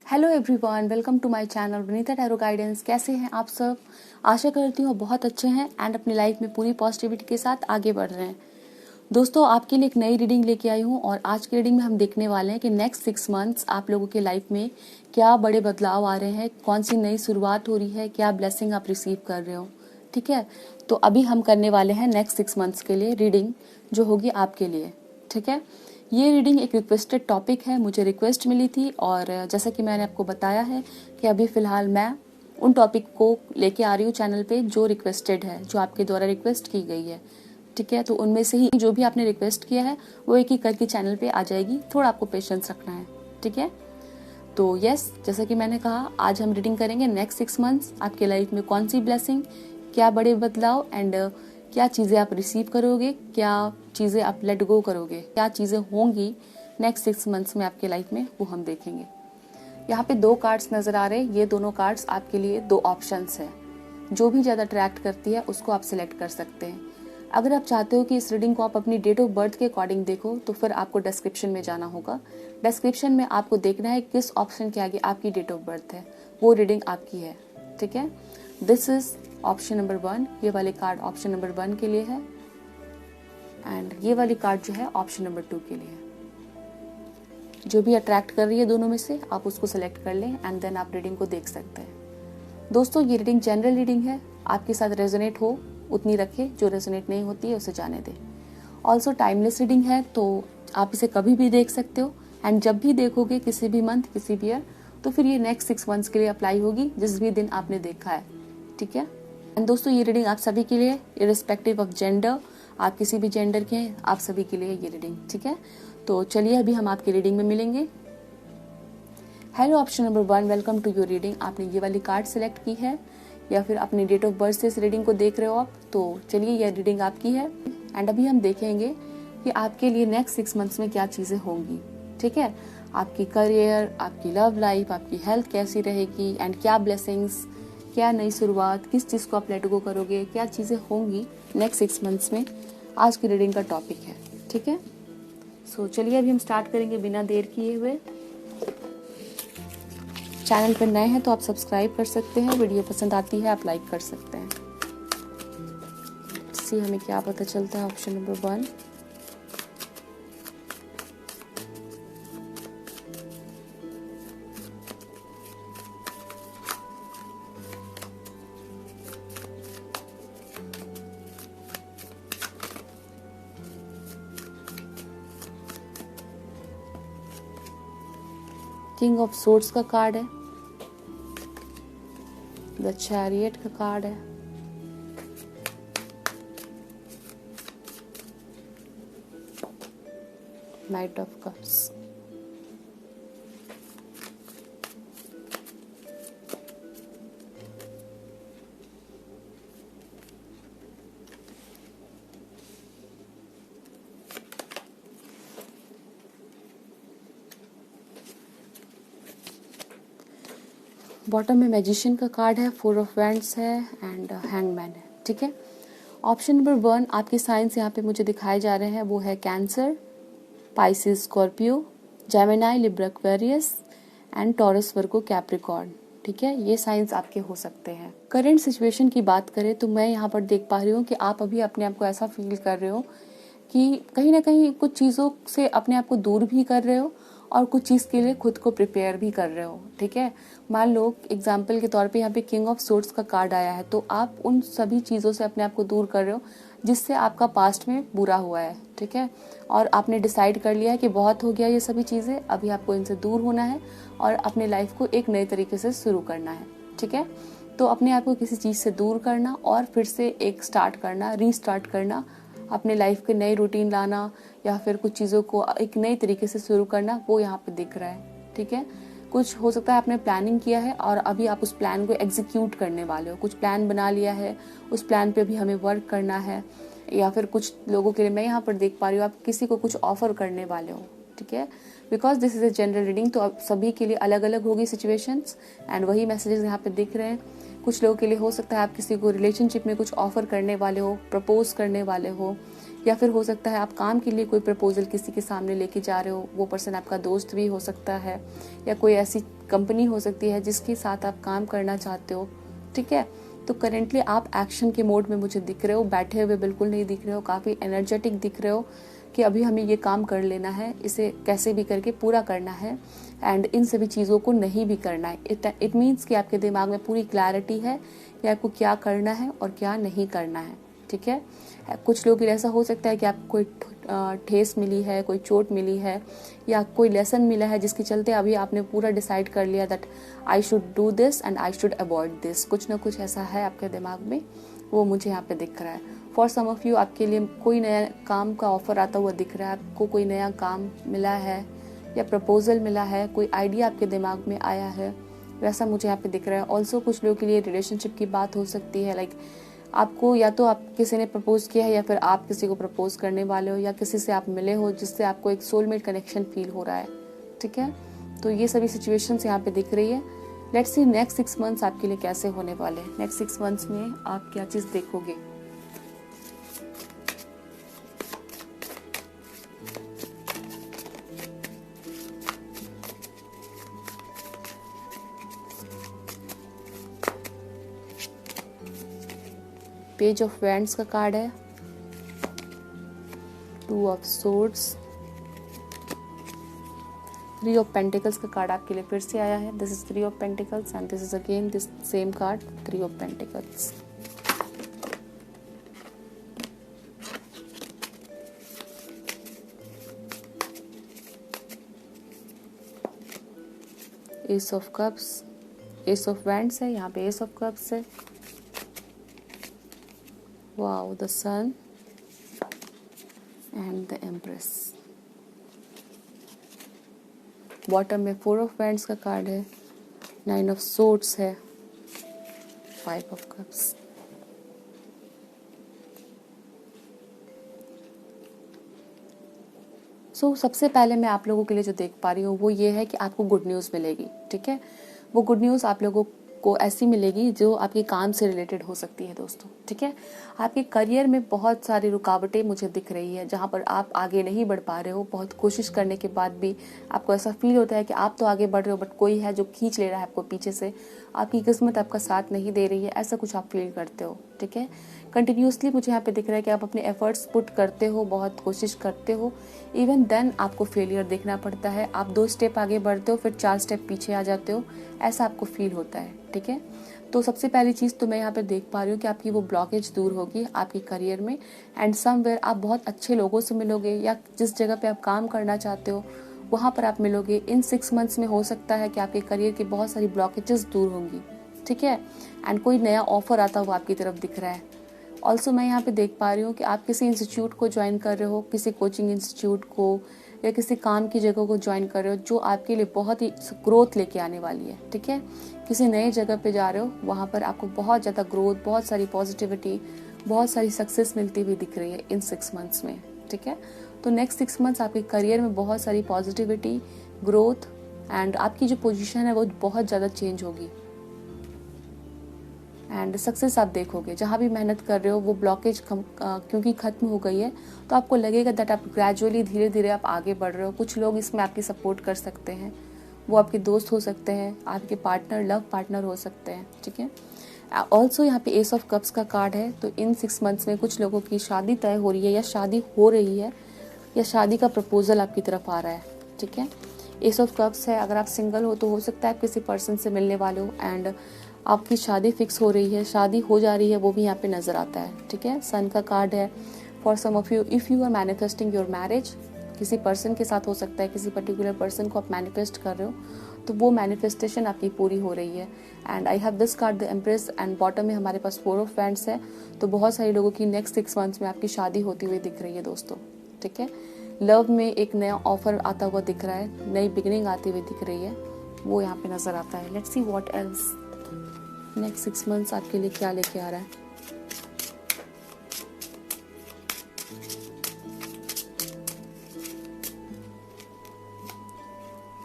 Hello everyone, welcome to my channel Vinita tarot guidance. कैसे हैं आप सब? आशा करती हूँ बहुत अच्छे हैं एंड अपनी लाइफ में पूरी पॉजिटिविटी के साथ आगे बढ़ रहे हैं। दोस्तों, आपके लिए एक नई रीडिंग लेके आई हूँ और आज की रीडिंग में हम देखने वाले हैं कि नेक्स्ट 6 मंथ्स आप लोगों के लाइफ में क्या बड़े बदलाव आ रहे हैं, कौन सी नई शुरुआत हो रही है, क्या ब्लेसिंग आप रिसीव कर रहे हो। ठीक है, तो अभी हम करने वाले हैं नेक्स्ट 6 मंथ्स के लिए रीडिंग जो होगी आपके लिए। ठीक है, ये रीडिंग एक रिक्वेस्टेड टॉपिक है, मुझे रिक्वेस्ट मिली थी और जैसा कि मैंने आपको बताया है कि अभी फ़िलहाल मैं उन टॉपिक को लेके आ रही हूँ चैनल पे जो रिक्वेस्टेड है, जो आपके द्वारा रिक्वेस्ट की गई है। ठीक है, तो उनमें से ही जो भी आपने रिक्वेस्ट किया है वो एक एक करके चैनल पे आ जाएगी। थोड़ा आपको पेशेंस रखना है। ठीक है, तो यस, जैसा कि मैंने कहा, आज हम रीडिंग करेंगे नेक्स्ट 6 मंथ्स आपके लाइफ में कौन सी ब्लेसिंग, क्या बड़े बदलाव एंड क्या चीज़ें आप रिसीव करोगे, क्या चीज़ें आप लेट गो करोगे, क्या चीज़ें होंगी नेक्स्ट 6 मंथ्स में आपके लाइफ में, वो हम देखेंगे। यहाँ पे 2 कार्ड्स नज़र आ रहे हैं। ये दोनों कार्ड्स आपके लिए 2 ऑप्शंस हैं। जो भी ज़्यादा अट्रैक्ट करती है उसको आप सिलेक्ट कर सकते हैं। अगर आप चाहते हो कि इस रीडिंग को आप अपनी डेट ऑफ बर्थ के अकॉर्डिंग देखो तो फिर आपको डिस्क्रिप्शन में जाना होगा। डिस्क्रिप्शन में आपको देखना है किस ऑप्शन के आगे आपकी डेट ऑफ बर्थ है, वो रीडिंग आपकी है। ठीक है, दिस इज ऑप्शन नंबर 1। ये वाले कार्ड ऑप्शन नंबर 1 के लिए है एंड ये वाली कार्ड जो है ऑप्शन नंबर 2 के लिए है। जो भी अट्रैक्ट कर रही है दोनों में से आप उसको सेलेक्ट कर लें एंड देन आप रीडिंग को देख सकते हैं। दोस्तों, ये रीडिंग जनरल रीडिंग है, आपके साथ रेजोनेट हो उतनी रखें, जो रेजोनेट नहीं होती है उसे जाने दें। ऑल्सो टाइमलेस रीडिंग है, तो आप इसे कभी भी देख सकते हो एंड जब भी देखोगे किसी भी मंथ, किसी भी ईयर, तो फिर ये नेक्स्ट 6 मंथ्स के लिए अप्लाई होगी जिस भी दिन आपने देखा है। ठीक है, एंड दोस्तों, ये रीडिंग आप सभी के लिए, इरिस्पेक्टिव ऑफ जेंडर, आप किसी भी जेंडर के हैं, आप सभी के लिए ये रीडिंग। ठीक है, तो चलिए अभी हम आपकी रीडिंग में मिलेंगे। Hello option number 1, welcome to your reading. आपने ये वाली कार्ड सेलेक्ट की है या फिर अपनी डेट ऑफ बर्थ से इस रीडिंग को देख रहे हो आप, तो चलिए यह रीडिंग आपकी है एंड अभी हम देखेंगे कि आपके लिए नेक्स्ट 6 मंथ्स में क्या चीज़ें होंगी। ठीक है, आपकी करियर, आपकी लव लाइफ, आपकी हेल्थ कैसी रहेगी एंड क्या ब्लेसिंग्स, क्या नई शुरुआत, किस चीज़ को आप लेट गो करोगे, क्या चीज़ें होंगी नेक्स्ट 6 मंथ्स में, आज की रीडिंग का टॉपिक है। ठीक है, सो चलिए अभी हम स्टार्ट करेंगे बिना देर किए हुए। चैनल पर नए हैं तो आप सब्सक्राइब कर सकते हैं, वीडियो पसंद आती है आप लाइक कर सकते हैं। सी हमें क्या पता चलता है option number 1। King of swords का कार्ड है, द चैरियट का कार्ड है, नाइट ऑफ कप्स, बॉटम में मैजिशियन का कार्ड है, 4 ऑफ वैंड्स है एंड हैंगमैन है। ठीक है, ऑप्शन नंबर 1 आपके साइंस यहाँ पे मुझे दिखाए जा रहे हैं, वो है cancer, Pisces, Scorpio, Gemini, Libra, Aquarius and taurus, Virgo, Capricorn. ठीक है, ये साइंस आपके हो सकते हैं। करंट सिचुएशन की बात करें तो मैं यहाँ पर देख पा रही हूँ कि आप अभी अपने आप को ऐसा फील कर रहे हो कि कहीं ना कहीं कुछ चीज़ों से अपने आप को दूर भी कर रहे हो और कुछ चीज़ के लिए खुद को प्रिपेयर भी कर रहे हो। ठीक है, मान लो एग्जाम्पल के तौर पे यहाँ पे किंग ऑफ सोर्ड्स का कार्ड आया है, तो आप उन सभी चीज़ों से अपने आप को दूर कर रहे हो जिससे आपका पास्ट में बुरा हुआ है। ठीक है, और आपने डिसाइड कर लिया है कि बहुत हो गया ये सभी चीज़ें, अभी आपको इनसे दूर होना है और अपने लाइफ को एक नए तरीके से शुरू करना है। ठीक है, तो अपने आप को किसी चीज़ से दूर करना और फिर से एक स्टार्ट करना, रीस्टार्ट करना, अपने लाइफ के नए रूटीन लाना या फिर कुछ चीज़ों को एक नई तरीके से शुरू करना, वो यहाँ पे दिख रहा है। ठीक है, कुछ हो सकता है आपने प्लानिंग किया है और अभी आप उस प्लान को एग्जीक्यूट करने वाले हो, कुछ प्लान बना लिया है, उस प्लान पे भी हमें वर्क करना है, या फिर कुछ लोगों के लिए मैं यहाँ पर देख पा रही हूँ आप किसी को कुछ ऑफर करने वाले हो। ठीक है, because this is a general reading, तो अब सभी के लिए अलग अलग होगी सिचुएशंस एंड वही मैसेजेस यहाँ पे दिख रहे हैं। कुछ लोगों के लिए हो सकता है आप किसी को रिलेशनशिप में कुछ ऑफर करने वाले हो, प्रपोज करने वाले हो, या फिर हो सकता है आप काम के लिए कोई प्रपोजल किसी के सामने लेके जा रहे हो, वो पर्सन आपका दोस्त भी हो सकता है, या कोई ऐसी कंपनी हो सकती है जिसके साथ आप काम करना चाहते हो। ठीक है, तो करेंटली आप एक्शन के मोड में मुझे दिख रहे हो, बैठे हुए बिल्कुल नहीं दिख रहे हो, काफ़ी एनर्जेटिक दिख रहे हो कि अभी हमें ये काम कर लेना है, इसे कैसे भी करके पूरा करना है, एंड इन सभी चीज़ों को नहीं भी करना है। इट मीन्स कि आपके दिमाग में पूरी क्लैरिटी है कि आपको क्या करना है और क्या नहीं करना है। ठीक है, कुछ लोग ऐसा हो सकता है कि आपको कोई ठेस मिली है, कोई चोट मिली है, या कोई लेसन मिला है जिसके चलते अभी आपने पूरा डिसाइड कर लिया that I should do this and I should avoid this. कुछ ना कुछ ऐसा है आपके दिमाग में, वो मुझे यहाँ पे दिख रहा है। फॉर सम ऑफ यू आपके लिए कोई नया काम का ऑफर आता हुआ दिख रहा है, आपको कोई नया काम मिला है या प्रपोजल मिला है, कोई आइडिया आपके दिमाग में आया है, वैसा मुझे यहाँ पे दिख रहा है। ऑल्सो कुछ लोगों के लिए रिलेशनशिप की बात हो सकती है, लाइक आपको या तो आप किसी ने प्रपोज किया है या फिर आप किसी को प्रपोज करने वाले हो, या किसी से आप मिले हो जिससे आपको एक सोलमेट कनेक्शन फील हो रहा है। ठीक है, तो ये सभी सिचुएशंस यहाँ पे दिख रही है। लेट्स सी नेक्स्ट 6 मंथ्स आपके लिए कैसे होने वाले हैं। नेक्स्ट 6 मंथ्स में आप क्या चीज़ देखोगे। पेज ऑफ वैंड्स का कार्ड है, 2 ऑफ सोर्ड्स, 3 ऑफ पेंटिकल्स का कार्ड आपके लिए फिर से आया है। This is 3 of pentacles and this is again this same card 3 of pentacles. Ace of cups, ace of wands है, यहाँ पे एस ऑफ कप्स है। Wow, the sun and the empress. Bottom में 4 ऑफ वैंड्स का card है, 9 of swords है, 5 of cups. सबसे पहले मैं आप लोगों के लिए जो देख पा रही हूँ वो ये है कि आपको गुड न्यूज़ मिलेगी। ठीक है, वो गुड न्यूज़ आप लोगों को ऐसी मिलेगी जो आपके काम से रिलेटेड हो सकती है दोस्तों। ठीक है, आपके करियर में बहुत सारी रुकावटें मुझे दिख रही है जहाँ पर आप आगे नहीं बढ़ पा रहे हो। बहुत कोशिश करने के बाद भी आपको ऐसा फील होता है कि आप तो आगे बढ़ रहे हो बट कोई है जो खींच ले रहा है आपको पीछे से, आपकी किस्मत आपका साथ नहीं दे रही है, ऐसा कुछ आप फील करते हो। ठीक है, कंटिन्यूसली मुझे यहाँ पे दिख रहा है कि आप अपने एफर्ट्स पुट करते हो, बहुत कोशिश करते हो, इवन देन आपको फेलियर देखना पड़ता है। आप 2 स्टेप आगे बढ़ते हो फिर 4 स्टेप पीछे आ जाते हो, ऐसा आपको फील होता है। ठीक है, तो सबसे पहली चीज़ तो मैं यहाँ पे देख पा रही हूँ कि आपकी वो ब्लॉकेज दूर होगी आपके करियर में, एंड समवेयर आप बहुत अच्छे लोगों से मिलोगे, या जिस जगह पे आप काम करना चाहते हो वहाँ पर आप मिलोगे। इन 6 मंथ्स में हो सकता है कि आपके करियर की बहुत सारी ब्लॉकेजेस दूर होंगी। ठीक है, एंड कोई नया ऑफर आता हुआ आपकी तरफ दिख रहा है। ऑल्सो मैं यहाँ पे देख पा रही हूँ कि आप किसी इंस्टीट्यूट को ज्वाइन कर रहे हो, किसी कोचिंग इंस्टीट्यूट को या किसी काम की जगह को ज्वाइन कर रहे हो जो आपके लिए बहुत ही ग्रोथ लेके आने वाली है। ठीक है, किसी नई जगह पे जा रहे हो, वहाँ पर आपको बहुत ज़्यादा ग्रोथ, बहुत सारी पॉजिटिविटी, बहुत सारी सक्सेस मिलती हुई दिख रही है इन 6 मंथ्स में। ठीक है, तो नेक्स्ट 6 मंथ्स आपके करियर में बहुत सारी पॉजिटिविटी, ग्रोथ एंड आपकी जो पोजीशन है वो बहुत ज़्यादा चेंज होगी, एंड सक्सेस आप देखोगे। जहाँ भी मेहनत कर रहे हो वो ब्लॉकेज क्योंकि ख़त्म हो गई है, तो आपको लगेगा दैट आप ग्रेजुअली धीरे धीरे आप आगे बढ़ रहे हो। कुछ लोग इसमें आपकी सपोर्ट कर सकते हैं, वो आपके दोस्त हो सकते हैं, आपके पार्टनर, लव पार्टनर हो सकते हैं। ठीक है, ऑल्सो यहाँ पे एस ऑफ कप्स का कार्ड है, तो इन 6 मंथ्स में कुछ लोगों की शादी तय हो रही है, या शादी हो रही है, या शादी का प्रपोजल आपकी तरफ आ रहा है। ठीक है, एस ऑफ कप्स है। अगर आप सिंगल हो तो हो सकता है आप किसी पर्सन से मिलने वाले हो एंड आपकी शादी फिक्स हो रही है, शादी हो जा रही है, वो भी यहाँ पे नज़र आता है। ठीक है, सन का कार्ड है। For some of you if you are manifesting your marriage, किसी पर्सन के साथ हो सकता है, किसी पर्टिकुलर पर्सन को आप मैनिफेस्ट कर रहे हो, तो वो मैनिफेस्टेशन आपकी पूरी हो रही है। And I have this card the empress, and bottom में हमारे पास 4 ऑफ वैंड्स है। तो बहुत सारे लोगों की नेक्स्ट 6 मंथ्स में आपकी शादी होती हुई दिख रही है दोस्तों। ठीक है, लव में एक नया ऑफर आता हुआ दिख रहा है, नई बिगिनिंग आती हुई दिख रही है, वो यहाँ पे नज़र आता है। Let's see what else next 6 months आपके लिए क्या लेके आ रहा है।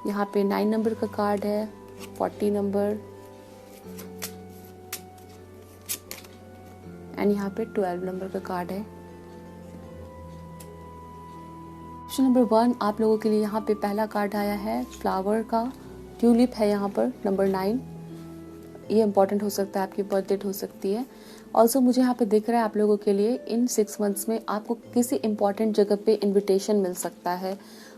यहाँ पे 9 नंबर का कार्ड है, 40 नंबर, एंड यहाँ पे 12 नंबर का कार्ड है। ऑप्शन नंबर 1 आप लोगों के लिए यहाँ पे पहला कार्ड आया है फ्लावर का, ट्यूलिप है यहाँ पर नंबर 9। ये इंपॉर्टेंट हो सकता है, आपकी बर्थ डेट हो सकती है। ऑल्सो मुझे यहाँ पे दिख रहा है आप लोगों के लिए इन 6 मंथ्स में आपको किसी इंपॉर्टेंट जगह पे इनविटेशन मिल सकता है,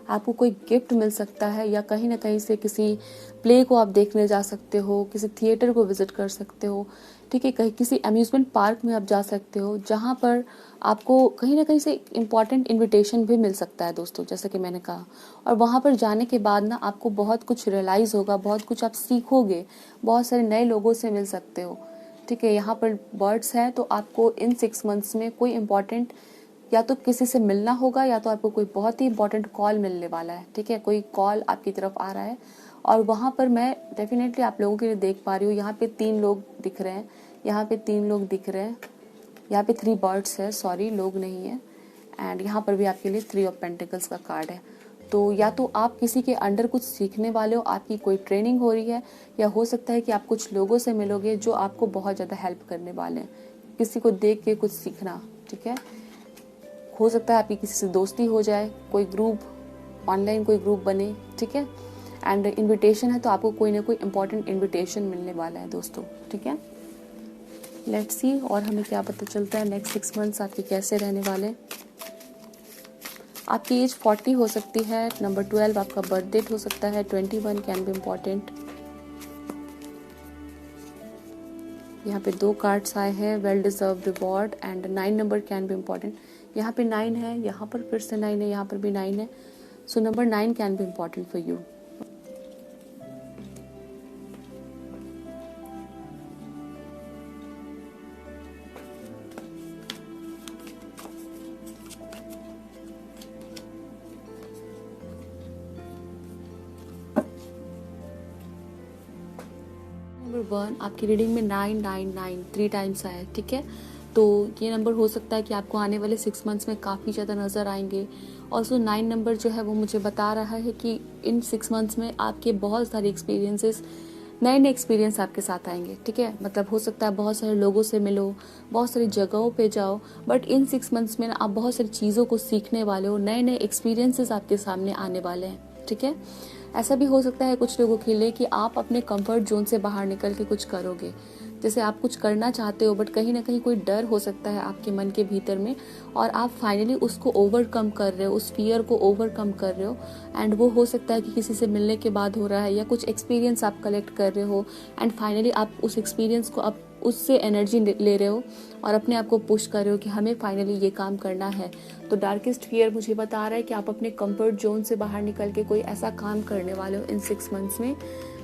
आपको कोई गिफ्ट मिल सकता है, या कहीं ना कहीं से किसी प्ले को आप देखने जा सकते हो, किसी थिएटर को विजिट कर सकते हो, ठीक है, कहीं किसी अम्यूजमेंट पार्क में आप जा सकते हो, जहाँ पर आपको कहीं ना कहीं से इम्पॉर्टेंट इनविटेशन भी मिल सकता है दोस्तों, जैसा कि मैंने कहा। और वहाँ पर जाने के बाद ना आपको बहुत कुछ रियलाइज़ होगा, बहुत कुछ आप सीखोगे, बहुत सारे नए लोगों से मिल सकते हो, ठीक है। यहाँ पर बर्ड्स हैं, तो आपको इन 6 मंथ्स में कोई इम्पॉर्टेंट या तो किसी से मिलना होगा, या तो आपको कोई बहुत ही इंपॉर्टेंट कॉल मिलने वाला है, ठीक है, कोई कॉल आपकी तरफ आ रहा है। और वहाँ पर मैं डेफिनेटली आप लोगों के लिए देख पा रही हूँ, यहाँ पे 3 लोग दिख रहे हैं, यहाँ पे 3 लोग दिख रहे हैं, यहाँ पे 3 बर्ड्स है, सॉरी लोग नहीं है। एंड यहाँ पर भी आपके लिए 3 ऑफ पेंटिकल्स का कार्ड है। तो या तो आप किसी के अंडर कुछ सीखने वाले हो, आपकी कोई ट्रेनिंग हो रही है, या हो सकता है कि आप कुछ लोगों से मिलोगे जो आपको बहुत ज़्यादा हेल्प करने वाले हैं, किसी को देख के कुछ सीखना, ठीक है। हो सकता है आपकी किसी से दोस्ती हो जाए, कोई ग्रुप, ऑनलाइन कोई ग्रुप बने, ठीक है। एंड इनविटेशन है, तो आपको कोई ना कोई इंपॉर्टेंट इनविटेशन मिलने वाला है दोस्तों, ठीक है। लेट्स सी और हमें क्या पता चलता है नेक्स्ट 6 मंथ्स आपके कैसे रहने वाले। आपकी एज 40 हो सकती है, नंबर 12 आपका बर्थ डेट हो सकता है, 21 कैन बी इम्पॉर्टेंट। यहाँ पे 2 कार्ड्स आए हैं, well deserve reward and 9 number can be important. यहाँ पे 9 है, यहाँ पर फिर से 9 है, यहाँ पर भी 9 है, so number 9 can be important for you. Number 1 आपकी रीडिंग में 999 3 टाइम्स आया है, ठीक है। तो ये नंबर हो सकता है कि आपको आने वाले 6 मंथ्स में काफ़ी ज़्यादा नज़र आएंगे। ऑल्सो 9 नंबर जो है वो मुझे बता रहा है कि इन 6 मंथ्स में आपके बहुत सारे एक्सपीरियंसेस, नए नए एक्सपीरियंस आपके साथ आएंगे, ठीक है। मतलब हो सकता है बहुत सारे लोगों से मिलो, बहुत सारी जगहों पे जाओ, बट इन 6 मंथ्स में ना आप बहुत सारी चीज़ों को सीखने वाले हो, नए नए एक्सपीरियंसेस आपके सामने आने वाले हैं, ठीक है। ऐसा भी हो सकता है कुछ लोगों के लिए कि आप अपने कंफर्ट जोन से बाहर निकल के कुछ करोगे, जैसे आप कुछ करना चाहते हो बट कहीं ना कहीं कोई डर हो सकता है आपके मन के भीतर में, और आप फाइनली उसको ओवरकम कर रहे हो, उस फियर को ओवरकम कर रहे हो। एंड वो हो सकता है कि किसी से मिलने के बाद हो रहा है, या कुछ एक्सपीरियंस आप कलेक्ट कर रहे हो, एंड फाइनली आप उस एक्सपीरियंस को आप उससे एनर्जी ले रहे हो और अपने आप को पुश कर रहे हो कि हमें फाइनली ये काम करना है। तो डार्केस्ट फियर मुझे बता रहा है कि आप अपने कंफर्ट जोन से बाहर निकल के कोई ऐसा काम करने वाले हो इन 6 मंथ्स में,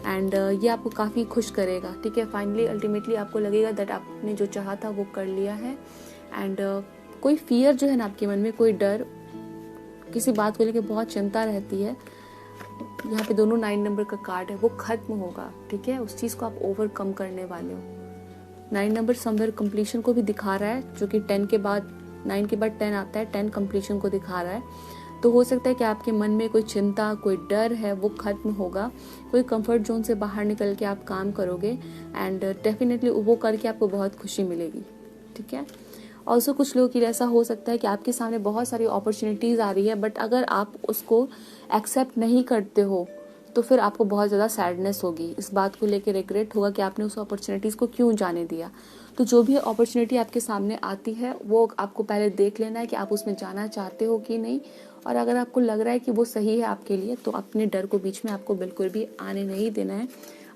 एंड ये आपको काफ़ी खुश करेगा, ठीक है। फाइनली अल्टीमेटली आपको लगेगा दैट आपने जो चाहा था वो कर लिया है। एंड कोई फियर जो है ना आपके मन में, कोई डर, किसी बात को लेकर बहुत चिंता रहती है, यहाँ पे दोनों 9 नंबर का कार्ड है, वो खत्म होगा, ठीक है। उस चीज़ को आप ओवरकम करने वाले हो। 9 नंबर समवेयर कंप्लीशन को भी दिखा रहा है, जो कि 10 के बाद 9 के बाद 10 आता है, 10 कंप्लीशन को दिखा रहा है। तो हो सकता है कि आपके मन में कोई चिंता, कोई डर है, वो खत्म होगा, कोई कंफर्ट जोन से बाहर निकल के आप काम करोगे, एंड डेफिनेटली वो करके आपको बहुत खुशी मिलेगी, ठीक है। ऑल्सो कुछ लोगों के लिए ऐसा हो सकता है कि आपके सामने बहुत सारी अपॉर्चुनिटीज़ आ रही है, बट अगर आप उसको एक्सेप्ट नहीं करते हो तो फिर आपको बहुत ज़्यादा सैडनेस होगी, इस बात को लेकर रिग्रेट होगा कि आपने उस अपॉर्चुनिटीज़ को क्यों जाने दिया। तो जो भी अपॉर्चुनिटी आपके सामने आती है वो आपको पहले देख लेना है कि आप उसमें जाना चाहते हो कि नहीं, और अगर आपको लग रहा है कि वो सही है आपके लिए तो अपने डर को बीच में आपको बिल्कुल भी आने नहीं देना है।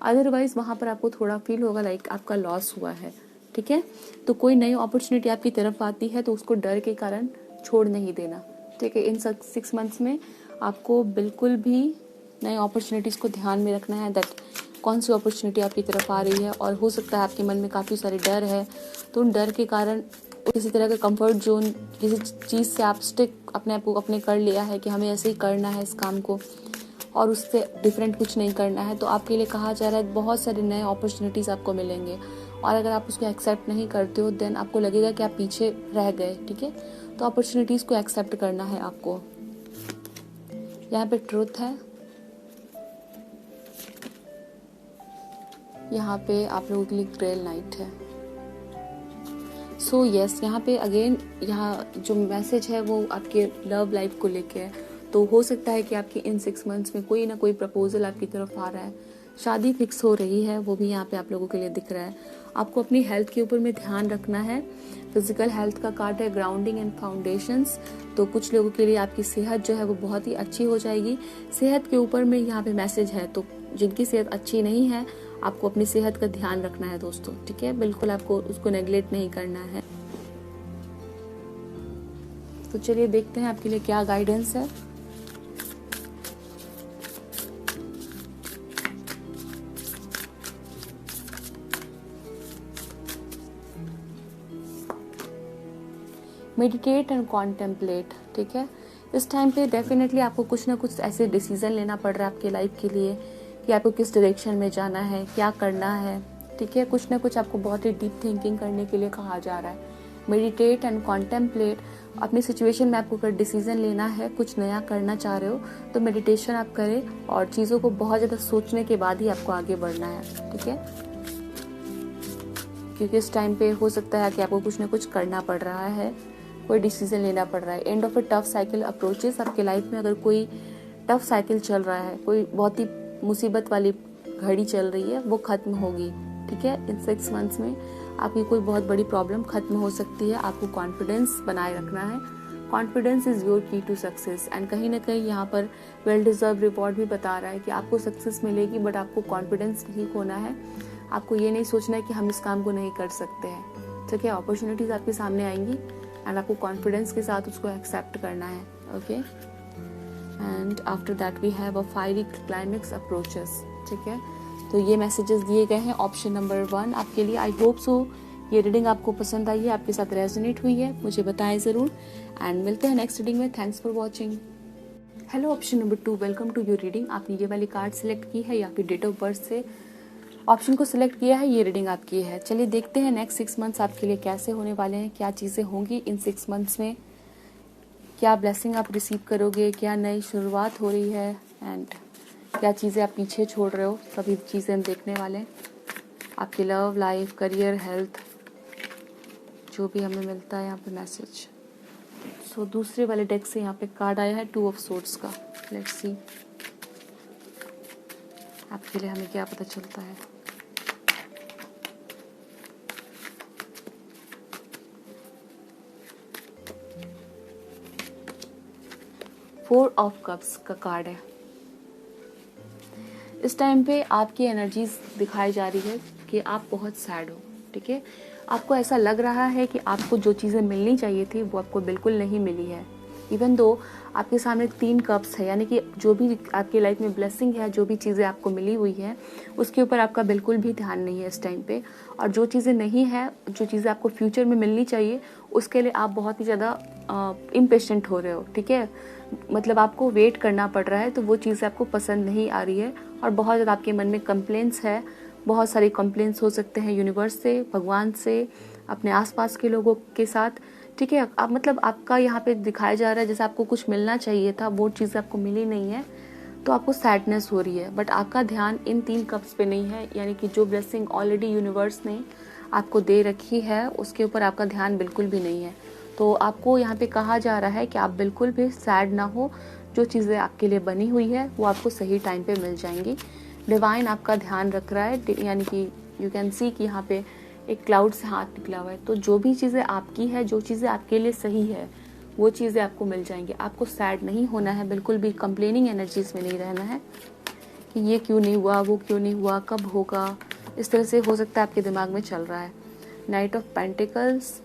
अदरवाइज वहाँ पर आपको थोड़ा फील होगा लाइक आपका लॉस हुआ है, ठीक है। तो कोई नई अपॉर्चुनिटी आपकी तरफ आती है तो उसको डर के कारण छोड़ नहीं देना, ठीक है। इन 6 मंथ्स में आपको बिल्कुल भी नई अपॉर्चुनिटीज़ को ध्यान में रखना है, दैट कौन सी अपॉर्चुनिटी आपकी तरफ आ रही है। और हो सकता है आपके मन में काफ़ी सारे डर है, तो उन डर के कारण किसी तरह का कंफर्ट जोन, किसी चीज़ से आप स्टिक अपने आप को अपने कर लिया है कि हमें ऐसे ही करना है इस काम को और उससे डिफरेंट कुछ नहीं करना है। तो आपके लिए कहा जा रहा है बहुत सारे नए अपॉर्चुनिटीज़ आपको मिलेंगे, और अगर आप उसको एक्सेप्ट नहीं करते हो देन आपको लगेगा कि आप पीछे रह गए, ठीक है। तो अपॉर्चुनिटीज़ को एक्सेप्ट करना है आपको। यहाँ पे ट्रुथ है, यहाँ पे आप लोगों के लिए ग्रेल नाइट है। सो यस, यहाँ पे अगेन यहाँ जो मैसेज है वो आपके लव लाइफ को लेके है। तो हो सकता है कि आपके इन 6 मंथ्स में कोई ना कोई प्रपोजल आपकी तरफ आ रहा है, शादी फिक्स हो रही है, वो भी यहाँ पे आप लोगों के लिए दिख रहा है। आपको अपनी हेल्थ के ऊपर में ध्यान रखना है। फिजिकल हेल्थ का कार्ड है ग्राउंडिंग एंड फाउंडेशंस, तो कुछ लोगों के लिए आपकी सेहत जो है वो बहुत ही अच्छी हो जाएगी। सेहत के ऊपर में यहाँ पे मैसेज है, तो जिनकी सेहत अच्छी नहीं है आपको अपनी सेहत का ध्यान रखना है दोस्तों, ठीक है, बिल्कुल आपको उसको नेग्लेक्ट नहीं करना है। तो चलिए देखते हैं आपके लिए क्या गाइडेंस है। मेडिटेट एंड कॉन्टेम्पलेट, ठीक है। इस टाइम पे डेफिनेटली आपको कुछ ना कुछ ऐसे डिसीजन लेना पड़ रहा है आपके लाइफ के लिए कि आपको किस डायरेक्शन में जाना है, क्या करना है, ठीक है। कुछ ना कुछ आपको बहुत ही डीप थिंकिंग करने के लिए कहा जा रहा है। मेडिटेट एंड कॉन्टेम्पलेट, अपनी सिचुएशन में आपको अगर डिसीजन लेना है, कुछ नया करना चाह रहे हो तो मेडिटेशन आप करें और चीज़ों को बहुत ज़्यादा सोचने के बाद ही आपको आगे बढ़ना है, ठीक है। क्योंकि इस टाइम पे हो सकता है कि आपको कुछ ना कुछ करना पड़ रहा है, कोई डिसीजन लेना पड़ रहा है। End of A tough cycle approaches, आपके लाइफ में अगर कोई टफ साइकिल चल रहा है, कोई बहुत ही मुसीबत वाली घड़ी चल रही है, वो खत्म होगी, ठीक है। इन 6 मंथ्स में आपकी कोई बहुत बड़ी प्रॉब्लम खत्म हो सकती है। आपको कॉन्फिडेंस बनाए रखना है। कॉन्फिडेंस इज योर की टू सक्सेस, एंड कहीं ना कहीं यहाँ पर वेल डिजर्व रिवॉर्ड भी बता रहा है कि आपको सक्सेस मिलेगी, बट आपको कॉन्फिडेंस नहीं खोना है। आपको ये नहीं सोचना है कि हम इस काम को नहीं कर सकते हैं, ठीक है। अपॉर्चुनिटीज आपके सामने आएंगी एंड आपको कॉन्फिडेंस के साथ उसको एक्सेप्ट करना है, okay. And after that we have a fiery climax approaches, ठीक है। तो ये मैसेजेस दिए गए हैं ऑप्शन नंबर 1 आपके लिए। आई होप सो ये रीडिंग आपको पसंद आई है, आपके साथ रेजोनेट हुई है, मुझे बताएं ज़रूर। एंड मिलते हैं नेक्स्ट रीडिंग में। Thanks for watching. Hello option number 2, welcome to your reading. आपने ये वाली कार्ड सेलेक्ट की है या फिर डेट ऑफ बर्थ से ऑप्शन को सिलेक्ट किया है, ये रीडिंग आपकी है। चलिए देखते हैं नेक्स्ट 6 मंथ्स आपके लिए कैसे होने वाले हैं, क्या चीज़ें होंगी इन 6 मंथ्स में, क्या ब्लेसिंग आप रिसीव करोगे, क्या नई शुरुआत हो रही है, एंड क्या चीज़ें आप पीछे छोड़ रहे हो, सभी चीज़ें हम देखने वाले हैं। आपकी लव लाइफ, करियर, हेल्थ, जो भी हमें मिलता है यहाँ पे मैसेज। सो दूसरे वाले डेक से यहाँ पे कार्ड आया है 2 ऑफ सोर्ड्स का। लेट्स सी आपके लिए हमें क्या पता चलता है। फोर ऑफ कप्स का कार्ड है। इस टाइम पे आपकी एनर्जीज दिखाई जा रही है कि आप बहुत सैड हो, ठीक है। आपको ऐसा लग रहा है कि आपको जो चीज़ें मिलनी चाहिए थी वो आपको बिल्कुल नहीं मिली है। इवन दो आपके सामने 3 कप्स है, यानी कि जो भी आपकी लाइफ में ब्लेसिंग है, जो भी चीज़ें आपको मिली हुई है उसके ऊपर आपका बिल्कुल भी ध्यान नहीं है इस टाइम पे। और जो चीज़ें नहीं है, जो चीज़ें आपको फ्यूचर में मिलनी चाहिए, उसके लिए आप बहुत ही ज़्यादा इम्पेशेंट हो रहे हो, ठीक है। मतलब आपको वेट करना पड़ रहा है, तो वो चीज़ें आपको पसंद नहीं आ रही है और बहुत ज़्यादा आपके मन में कंप्लेंट्स है। बहुत सारे कंप्लेंट्स हो सकते हैं यूनिवर्स से, भगवान से, अपने आसपास के लोगों के साथ, ठीक है। आप मतलब आपका यहाँ पे दिखाया जा रहा है जैसे आपको कुछ मिलना चाहिए था, वो चीज़ आपको मिली नहीं है, तो आपको सैडनेस हो रही है। बट आपका ध्यान इन 3 कप्स पे नहीं है, यानी कि जो ब्लेसिंग ऑलरेडी यूनिवर्स ने आपको दे रखी है उसके ऊपर आपका ध्यान बिल्कुल भी नहीं है। तो आपको यहाँ पे कहा जा रहा है कि आप बिल्कुल भी सैड ना हो, जो चीज़ें आपके लिए बनी हुई है वो आपको सही टाइम पे मिल जाएंगी। डिवाइन आपका ध्यान रख रहा है, यानी कि यू कैन सी कि यहाँ पे एक क्लाउड से हाथ निकला हुआ है। तो जो भी चीज़ें आपकी है, जो चीज़ें आपके लिए सही है, वो चीज़ें आपको मिल जाएंगी। आपको सैड नहीं होना है, बिल्कुल भी कंप्लेनिंग एनर्जीज में नहीं रहना है कि ये क्यों नहीं हुआ, वो क्यों नहीं हुआ, कब होगा, इस तरह से हो सकता है आपके दिमाग में चल रहा है। नाइट ऑफ पेंटिकल्स,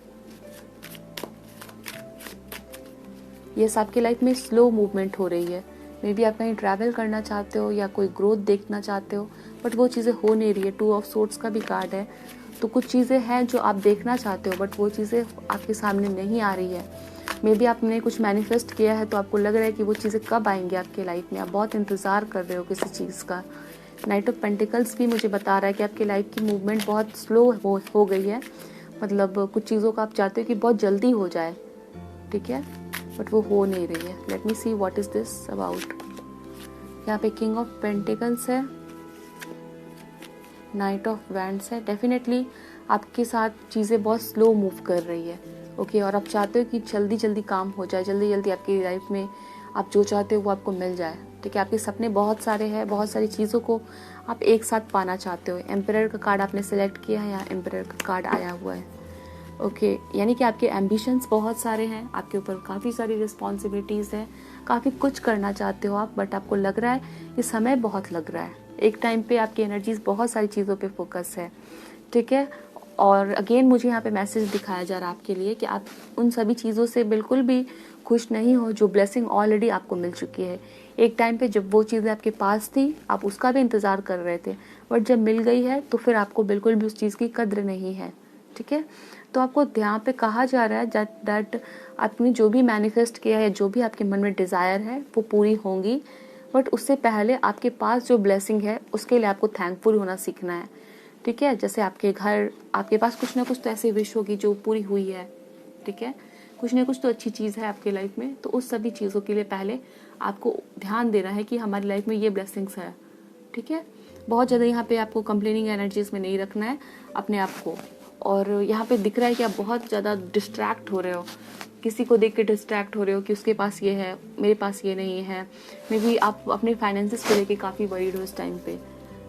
ये आपकी लाइफ में स्लो मूवमेंट हो रही है। मे बी आप कहीं ट्रैवल करना चाहते हो या कोई ग्रोथ देखना चाहते हो, बट वो चीज़ें हो नहीं रही है। 2 ऑफ सोर्ड्स का भी कार्ड है, तो कुछ चीज़ें हैं जो आप देखना चाहते हो बट वो चीज़ें आपके सामने नहीं आ रही है। मे बी आपने कुछ मैनिफेस्ट किया है, तो आपको लग रहा है कि वो चीज़ें कब आएंगी आपके लाइफ में, आप बहुत इंतज़ार कर रहे हो किसी चीज़ का। नाइट ऑफ पेंटिकल्स भी मुझे बता रहा है कि आपकी लाइफ की मूवमेंट बहुत स्लो हो गई है। मतलब कुछ चीज़ों का आप चाहते हो कि बहुत जल्दी हो जाए, ठीक है, बट वो हो नहीं रही है। Let me see what is this about. यहाँ पे किंग ऑफ पेंटिकल्स है, नाइट ऑफ वैंड्स है। डेफिनेटली आपके साथ चीज़ें बहुत स्लो मूव कर रही है, ओके। और आप चाहते हो कि जल्दी जल्दी काम हो जाए, जल्दी जल्दी आपकी लाइफ में आप जो चाहते हो वो आपको मिल जाए। ठीक है, आपके सपने बहुत सारे हैं, बहुत सारी चीज़ों को आप एक साथ पाना चाहते हो। एम्परर का कार्ड आपने सेलेक्ट किया है या एम्परर का कार्ड आया हुआ है। ओके, यानी कि आपके एम्बिशंस बहुत सारे हैं, आपके ऊपर काफ़ी सारी रिस्पॉन्सिबिलिटीज़ हैं, काफ़ी कुछ करना चाहते हो आप, बट आपको लग रहा है कि समय बहुत लग रहा है। एक टाइम पे आपकी एनर्जीज बहुत सारी चीज़ों पे फोकस है। ठीक है, और अगेन मुझे यहाँ पे मैसेज दिखाया जा रहा है आपके लिए कि आप उन सभी चीज़ों से बिल्कुल भी खुश नहीं हो जो ब्लेसिंग ऑलरेडी आपको मिल चुकी है। एक टाइम पे जब वो चीज़ें आपके पास थी, आप उसका भी इंतज़ार कर रहे थे, बट जब मिल गई है तो फिर आपको बिल्कुल भी उस चीज़ की कद्र नहीं है। ठीक है, तो आपको यहाँ पे कहा जा रहा है दैट आपने जो भी मैनिफेस्ट किया है, जो भी आपके मन में डिज़ायर है वो पूरी होंगी, बट उससे पहले आपके पास जो ब्लेसिंग है उसके लिए आपको थैंकफुल होना सीखना है। ठीक है, जैसे आपके घर, आपके पास कुछ ना कुछ तो ऐसी विश होगी जो पूरी हुई है। ठीक है, कुछ ना कुछ तो अच्छी चीज़ है आपके लाइफ में, तो उस सभी चीज़ों के लिए पहले आपको ध्यान देना है कि हमारी लाइफ में ये ब्लेसिंग्स है। ठीक है, बहुत ज़्यादा यहाँ पे आपको कंप्लेनिंग एनर्जीज में नहीं रखना है अपने आप को। और यहाँ पे दिख रहा है कि आप बहुत ज़्यादा डिस्ट्रैक्ट हो रहे हो, किसी को देख के डिस्ट्रैक्ट हो रहे हो कि उसके पास ये है, मेरे पास ये नहीं है। मे बी आप अपने फाइनेंसिस को लेके काफ़ी वरीड हो इस टाइम पे।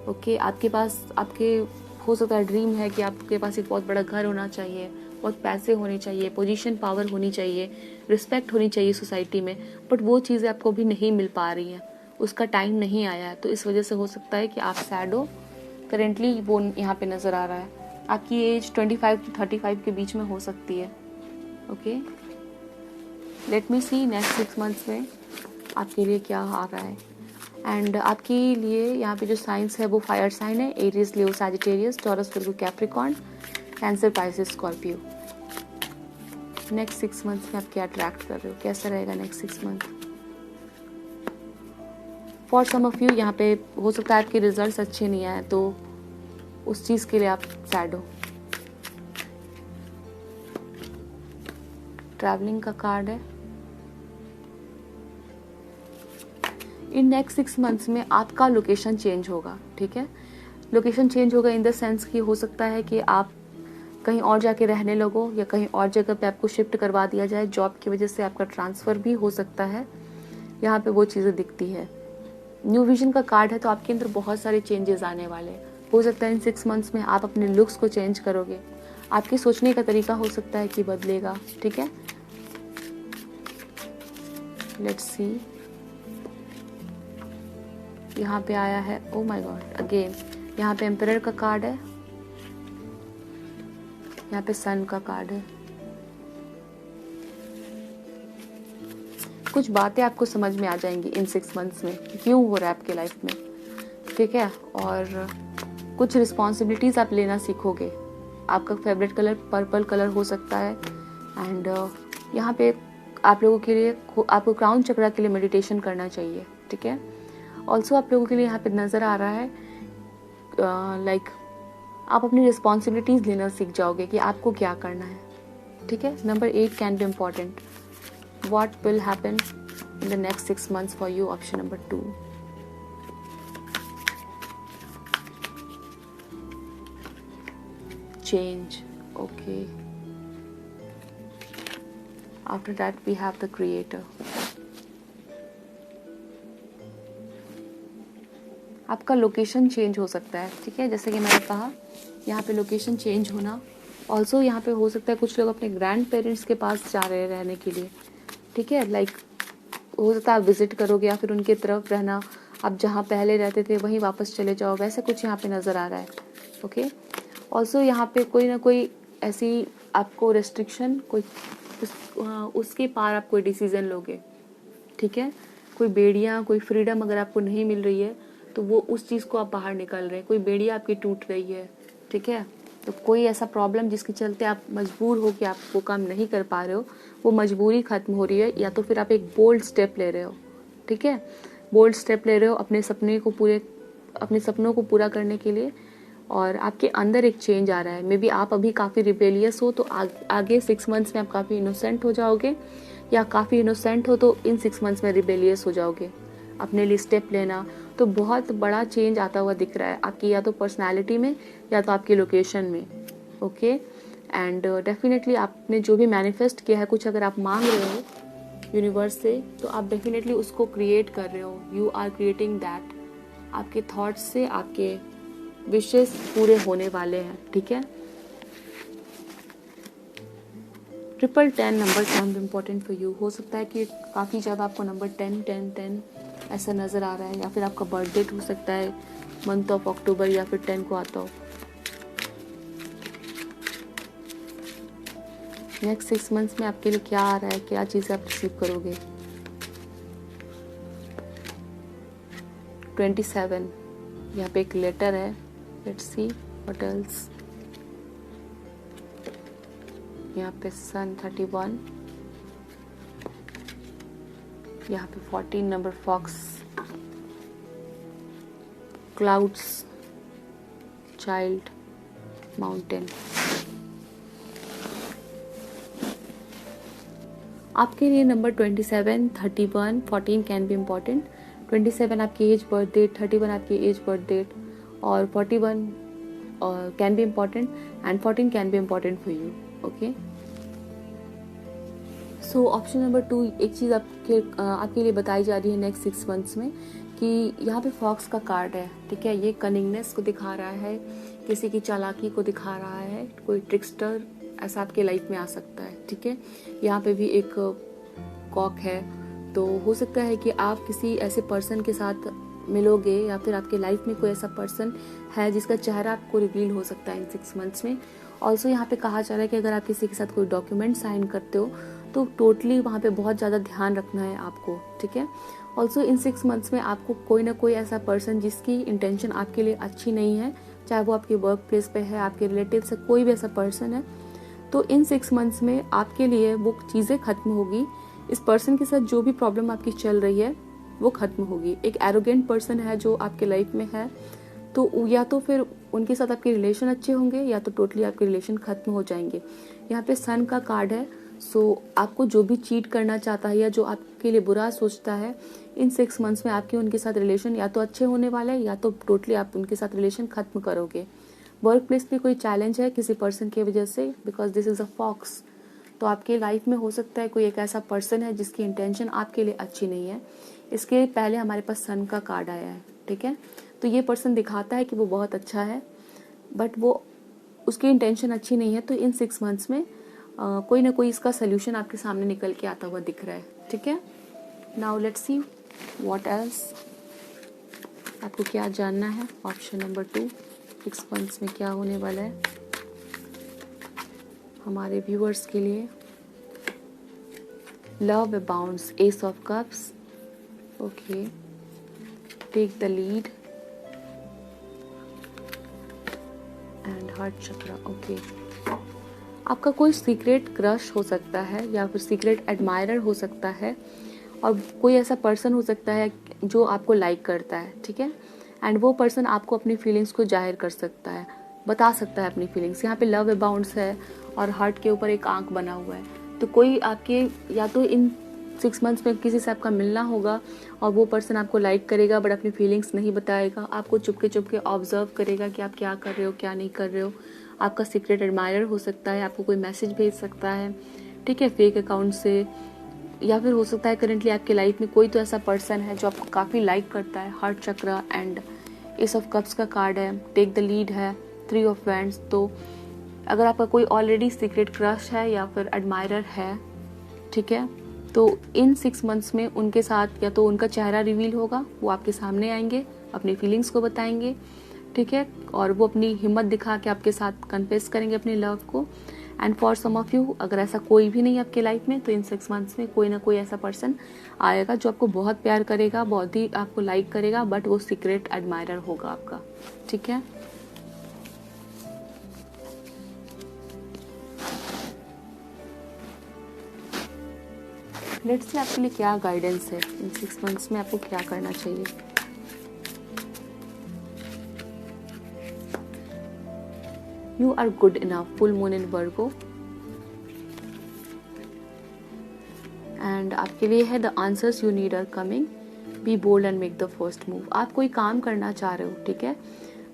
ओके, आपके पास आपके हो सकता है ड्रीम है कि आपके पास एक बहुत बड़ा घर होना चाहिए, बहुत पैसे होने चाहिए, पोजीशन पावर होनी चाहिए, रिस्पेक्ट होनी चाहिए सोसाइटी में, बट वो चीज़ें आपको भी नहीं मिल पा रही हैं, उसका टाइम नहीं आया है। तो इस वजह से हो सकता है कि आप सैड हो करेंटली, वो यहाँ पे नज़र आ रहा है। आपकी एज 25 to 35 के बीच में हो सकती है। ओके, लेट मी सी नेक्स्ट 6 मंथ्स में आपके लिए क्या आ रहा है। एंड आपके लिए यहाँ पे जो साइंस है वो फायर साइन है, Aries, Leo, Sagittarius, Taurus, Virgo, Capricorn, Cancer, Pisces, Scorpio. Next 6 months में आप क्या अट्रैक्ट कर रहे हो, कैसा रहेगा next 6 month for some of you. यहाँ पे हो सकता है आपके रिजल्ट्स अच्छे नहीं आए, तो उस चीज़ के लिए आप सैड हो। ट्रैवलिंग का कार्ड है। इन नेक्स्ट 6 मंथ्स में आपका लोकेशन चेंज होगा। ठीक है, लोकेशन चेंज होगा इन द सेंस कि हो सकता है कि आप कहीं और जाके रहने लगो या कहीं और जगह पे आपको शिफ्ट करवा दिया जाए। जॉब की वजह से आपका ट्रांसफ़र भी हो सकता है, यहाँ पे वो चीज़ें दिखती है। न्यू विजन का कार्ड है, तो आपके अंदर बहुत सारे चेंजेस आने वाले हैं। हो सकता है इन 6 मंथ्स में आप अपने लुक्स को चेंज करोगे, आपके सोचने का तरीका हो सकता है कि बदलेगा। ठीक है, लेट्स सी। यहाँ पे आया है, ओ माय गॉड, अगेन यहाँ पे एम्परर का कार्ड है, यहाँ पे सन का कार्ड है। कुछ बातें आपको समझ में आ जाएंगी इन 6 मंथ्स में क्यों हो रहा है आपके लाइफ में। ठीक है, और कुछ रिस्पॉन्सिबिलिटीज आप लेना सीखोगे। आपका फेवरेट कलर पर्पल कलर हो सकता है। एंड यहाँ पे आप लोगों के लिए, आपको क्राउन चक्रा के लिए मेडिटेशन करना चाहिए। ठीक है, ऑल्सो आप लोगों के लिए यहाँ पे नज़र आ रहा है लाइक आप अपनी रिस्पॉन्सिबिलिटीज़ लेना सीख जाओगे कि आपको क्या करना है। ठीक है, number 8 can be important. What will happen in the next 6 months for you? Option number 2. Change. Okay. After that we have the creator. आपका लोकेशन चेंज हो सकता है। ठीक है, जैसे कि मैंने कहा यहाँ पे लोकेशन चेंज होना। ऑल्सो यहाँ पे हो सकता है कुछ लोग अपने ग्रैंड पेरेंट्स के पास जा रहे हैं रहने के लिए। ठीक है, लाइक हो सकता है आप विजिट करोगे या फिर उनके तरफ रहना, आप जहाँ पहले रहते थे वहीं वापस चले जाओ, वैसा कुछ यहाँ पे नज़र आ रहा है। ओके, ऑल्सो यहाँ पे कोई ना कोई ऐसी आपको रेस्ट्रिक्शन, कोई उसके पार आप कोई डिसीज़न लोगे। ठीक है, कोई बेड़ियाँ, कोई फ्रीडम अगर आपको नहीं मिल रही है तो वो उस चीज़ को आप बाहर निकल रहे हैं। कोई बेड़िया आपकी टूट रही है। ठीक है, तो कोई ऐसा प्रॉब्लम जिसके चलते आप मजबूर हो कि आप वो काम नहीं कर पा रहे हो, वो मजबूरी ख़त्म हो रही है, या तो फिर आप एक बोल्ड स्टेप ले रहे हो। ठीक है, बोल्ड स्टेप ले रहे हो अपने सपनों को पूरा करने के लिए, और आपके अंदर एक चेंज आ रहा है। मे बी आप अभी काफ़ी रिबेलियस हो, तो आगे 6 मंथ्स में आप काफ़ी इनोसेंट हो जाओगे, या काफ़ी इनोसेंट हो तो इन 6 मंथ्स में रिबेलियस हो जाओगे। अपने लिए स्टेप लेना, तो बहुत बड़ा चेंज आता हुआ दिख रहा है आपकी, या तो पर्सनैलिटी में या तो आपकी लोकेशन में। ओके, एंड डेफिनेटली आपने जो भी मैनिफेस्ट किया है, कुछ अगर आप मांग रहे हो यूनिवर्स से, तो आप डेफिनेटली उसको क्रिएट कर रहे हो, यू आर क्रिएटिंग दैट। आपके थॉट्स से आपके विशेस पूरे होने वाले हैं, ठीक है। 1010 number sound important for you. हो सकता है कि काफ़ी ज़्यादा आपको नंबर 10 10 10 ऐसा नज़र आ रहा है, या फिर आपका बर्थ डेट हो सकता है मंथ ऑफ अक्टूबर या फिर 10 को आता हो। नेक्स्ट 6 मंथ्स में आपके लिए क्या आ रहा है, क्या चीज़ें आप रिसीव करोगे। 27 यहाँ पे एक लेटर है, लेट्स सी व्हाट एल्स। यहाँ पे सन 31, यहाँ पे 14 number fox, clouds, child, mountain. आपके लिए नंबर 27, 31, 14 कैन बी इम्पॉर्टेंट। 27 आपकी एज बर्थ डेट, 31 आपकी एज बर्थ डेट और 41 can be important and 14 can be important for you. Okay, so option number 2 एक चीज़ आपके लिए बताई जा रही है नेक्स्ट 6 मंथ्स में कि यहाँ पे फॉक्स का कार्ड है, ठीक है। ये कनिंगनेस को दिखा रहा है, किसी की चालाकी को दिखा रहा है, कोई ट्रिक्स्टर ऐसा आपके लाइफ में आ सकता है, ठीक है। यहाँ पे भी एक कॉक है, तो हो सकता है कि आप किसी ऐसे पर्सन के साथ मिलोगे या फिर आपके लाइफ में कोई ऐसा पर्सन है जिसका चेहरा आपको रिवील हो सकता है इन 6 मंथ्स में। ऑल्सो यहाँ पे कहा जा रहा है कि अगर आप किसी के साथ कोई डॉक्यूमेंट साइन करते हो तो टोटली वहाँ पे बहुत ज़्यादा ध्यान रखना है आपको, ठीक है। ऑल्सो इन 6 मंथ्स में आपको कोई ना कोई ऐसा पर्सन जिसकी इंटेंशन आपके लिए अच्छी नहीं है, चाहे वो आपके वर्क प्लेस पे है, आपके रिलेटिव से कोई भी ऐसा पर्सन है, तो इन 6 मंथ्स में आपके लिए वो चीज़ें खत्म होगी। इस पर्सन के साथ जो भी प्रॉब्लम आपकी चल रही है वो खत्म होगी। एक एरोगेंट पर्सन है जो आपके लाइफ में है, तो या तो फिर उनके साथ आपके रिलेशन अच्छे होंगे या तो टोटली आपके रिलेशन खत्म हो जाएंगे। यहाँ पे सन का कार्ड है, सो आपको जो भी चीट करना चाहता है या जो आपके लिए बुरा सोचता है, इन 6 मंथ्स में आपके उनके साथ रिलेशन या तो अच्छे होने वाले हैं या तो टोटली आप उनके साथ रिलेशन खत्म करोगे। वर्क प्लेस पे कोई चैलेंज है किसी पर्सन की वजह से, because this is a fox, तो आपके लाइफ में हो सकता है कोई एक ऐसा पर्सन है जिसकी इंटेंशन आपके लिए अच्छी नहीं है। इसके पहले हमारे पास सन का कार्ड आया है, ठीक है। तो ये पर्सन दिखाता है कि वो बहुत अच्छा है, बट वो उसकी इंटेंशन अच्छी नहीं है। तो इन 6 मंथ्स में कोई ना कोई इसका सोल्यूशन आपके सामने निकल के आता हुआ दिख रहा है, ठीक है। Now let's see what else, आपको क्या जानना है। ऑप्शन नंबर 2, 6 मंथ्स में क्या होने वाला है हमारे व्यूअर्स के लिए। Love abounds, ace of cups, okay, take the lead and heart chakra, okay. आपका कोई सीक्रेट क्रश हो सकता है या फिर सीक्रेट एडमायरर हो सकता है, और कोई ऐसा पर्सन हो सकता है जो आपको लाइक करता है, ठीक है। एंड वो पर्सन आपको अपनी फीलिंग्स को जाहिर कर सकता है, बता सकता है अपनी फीलिंग्स। यहाँ पे लव अबाउंड्स है और हार्ट के ऊपर एक आंख बना हुआ है, तो कोई आपके या तो इन 6 मंथ्स में किसी से आपका मिलना होगा और वो पर्सन आपको लाइक करेगा बट अपनी फीलिंग्स नहीं बताएगा, आपको चुपके चुपके ऑब्जर्व करेगा कि आप क्या कर रहे हो क्या नहीं कर रहे हो। आपका सीक्रेट एडमायरर हो सकता है, आपको कोई मैसेज भेज सकता है, ठीक है, फेक अकाउंट से, या फिर हो सकता है करेंटली आपके लाइफ में कोई तो ऐसा पर्सन है जो आपको काफ़ी लाइक करता है। Heart chakra and S of cups का कार्ड है, टेक द लीड है, 3 ऑफ वैंड्स। तो अगर आपका कोई ऑलरेडी सीक्रेट क्रश है या फिर एडमायरर है, ठीक है, तो इन 6 मंथ्स में उनके साथ या तो उनका चेहरा रिवील होगा, वो आपके सामने आएंगे, अपनी फीलिंग्स को बताएंगे, ठीक है, और वो अपनी हिम्मत दिखा के आपके साथ कन्फेस करेंगे अपने लव को। And for some of you, अगर ऐसा कोई भी नहीं है आपके लाइफ में, तो इन 6 मंथ्स में कोई ना कोई ऐसा पर्सन आएगा जो आपको बहुत प्यार करेगा, बहुत ही आपको लाइक करेगा, बट वो सीक्रेट एडमायरर होगा आपका, ठीक है। लेट्स से आपके लिए क्या गाइडेंस है इन 6 मंथ्स में, आपको क्या करना चाहिए। You are good enough, full moon in Virgo, and आपके लिए है the answers you need are coming, be bold and make the first move। आप कोई काम करना चाह रहे हो, ठीक है,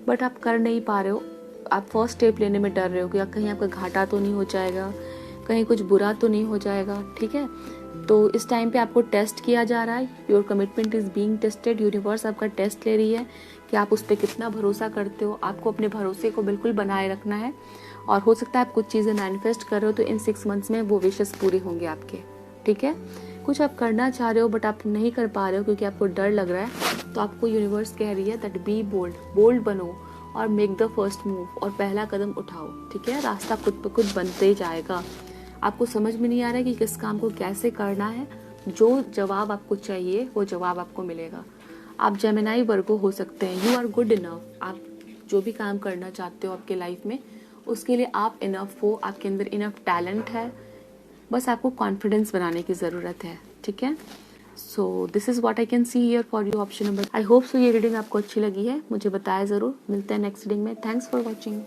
बट आप कर नहीं पा रहे हो, आप फर्स्ट स्टेप लेने में डर रहे हो कि कहीं आपका घाटा तो नहीं हो जाएगा, कहीं कुछ बुरा तो नहीं हो जाएगा, ठीक है। तो इस टाइम पे आपको टेस्ट किया जा रहा है, your commitment is being tested. Universe आपका टेस्ट ले रही है कि आप उस पर कितना भरोसा करते हो। आपको अपने भरोसे को बिल्कुल बनाए रखना है, और हो सकता है आप कुछ चीज़ें मैनिफेस्ट कर रहे हो तो इन 6 मंथ्स में वो विशेस पूरे होंगे आपके, ठीक है। कुछ आप करना चाह रहे हो बट आप नहीं कर पा रहे हो क्योंकि आपको डर लग रहा है, तो आपको यूनिवर्स कह रही है दैट बी बोल्ड, बोल्ड बनो और मेक द फर्स्ट मूव, और पहला कदम उठाओ, ठीक है। रास्ता खुद ब खुद बनते जाएगा। आपको समझ में नहीं आ रहा है कि किस काम को कैसे करना है, जो जवाब आपको चाहिए वो जवाब आपको मिलेगा। आप जेमिनाई वर्गो हो सकते हैं, यू आर गुड इनफ। आप जो भी काम करना चाहते हो आपके लाइफ में, उसके लिए आप इनफ हो, आपके अंदर इनफ टैलेंट है, बस आपको कॉन्फिडेंस बनाने की ज़रूरत है, ठीक है। So this is what I can see here for you option number. I hope so ये रीडिंग आपको अच्छी लगी है, मुझे बताया ज़रूर। मिलते हैं नेक्स्ट रीडिंग में। Thanks for watching.